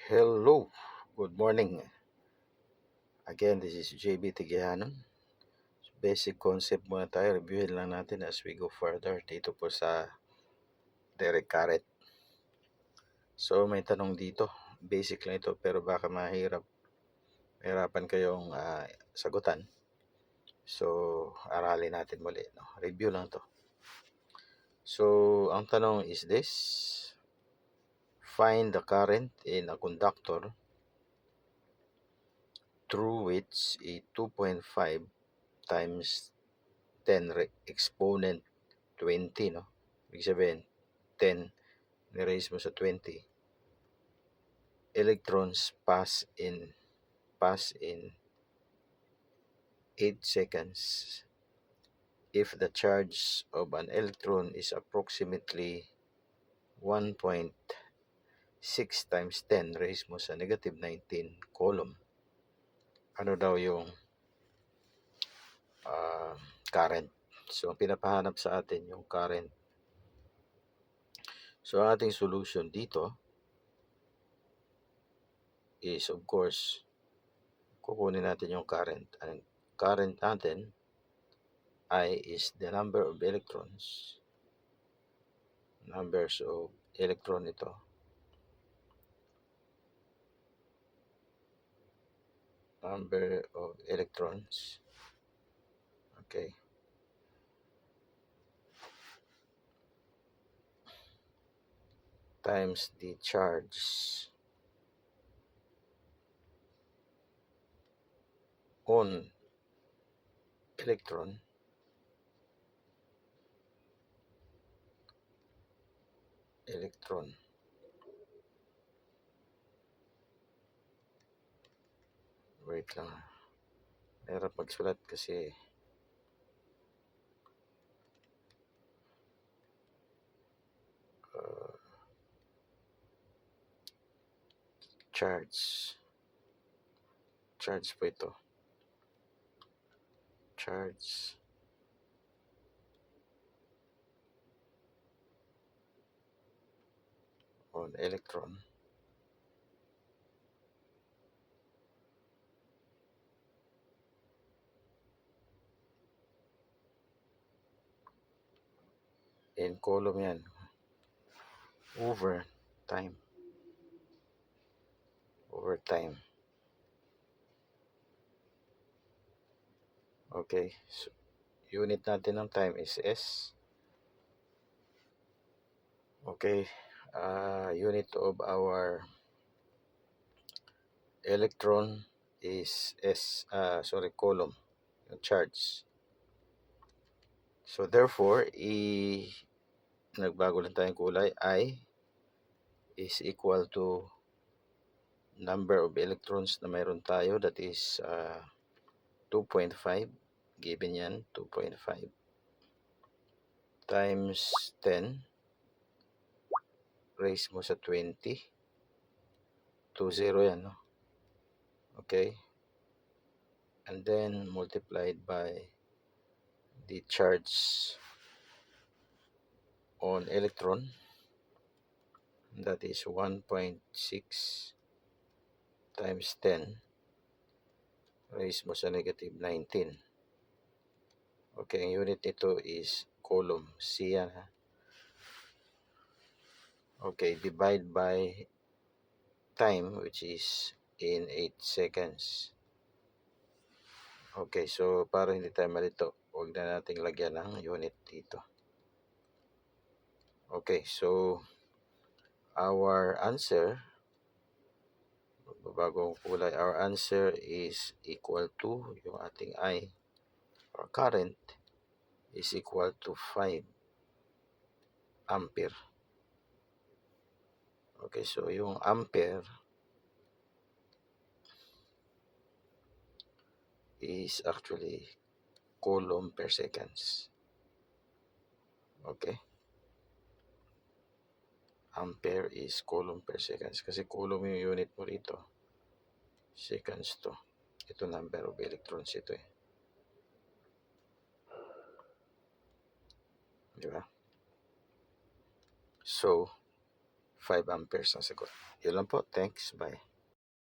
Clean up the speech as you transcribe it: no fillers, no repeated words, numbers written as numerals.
Hello, good morning. Again, this is JB Tigihanon. Basic concept muna tayo, reviewin lang natin as we go further dito po sa Derek Carrett. So, may tanong dito. Basic lang ito pero baka mahirapan kayong sagutan. So, aralin natin muli. No? Review lang to. So, ang tanong is this. Find the current in a conductor through which a 2.5 times 10 exponent 20, no? Ibig sabihin, 10 ni-raise mo sa 20. Electrons pass in 8 seconds. If the charge of an electron is approximately 1.6 times 10 raised mo sa negative 19 coulomb, ano daw yung current? So, pinapahanap sa atin yung current. So, ang ating solution dito is, of course, kukunin natin yung current. Ang current natin I is the number of electrons. Numbers of electron ito. Number of electrons. Okay. Times the charge on electron. Wait lang. Mahirap magsulat kasi charge po ito. Charge on electron in coulomb yan over time. Okay, so unit natin ng time is S. Okay, unit of our electron is coulomb, yung charge. So therefore, nagbago lang tayong kulay. I is equal to number of electrons na mayroon tayo, that is 2.5. Given yan, 2.5 times 10 raise mo sa 20. 20 yan, no? Okay, and then multiplied by the charge on electron, that is 1.6 times 10 raise mo sa negative 19. Okay, ang unit nito is coulomb. C yan, ha? Okay, divide by time, which is in 8 seconds. Okay, so para hindi tayo malito, huwag na nating lagyan ng unit dito. Okay, so our answer, bagong kulay, our answer is equal to, yung ating I, or current, is equal to 5 ampere. Okay, so yung ampere is actually coulomb per seconds. Okay, ampere is coulomb per seconds kasi coulomb yung unit mo rito, seconds to. Ito number of electrons ito, eh. Di ba? So 5 amperes ang sagot. Yun lang po. Thanks. Bye.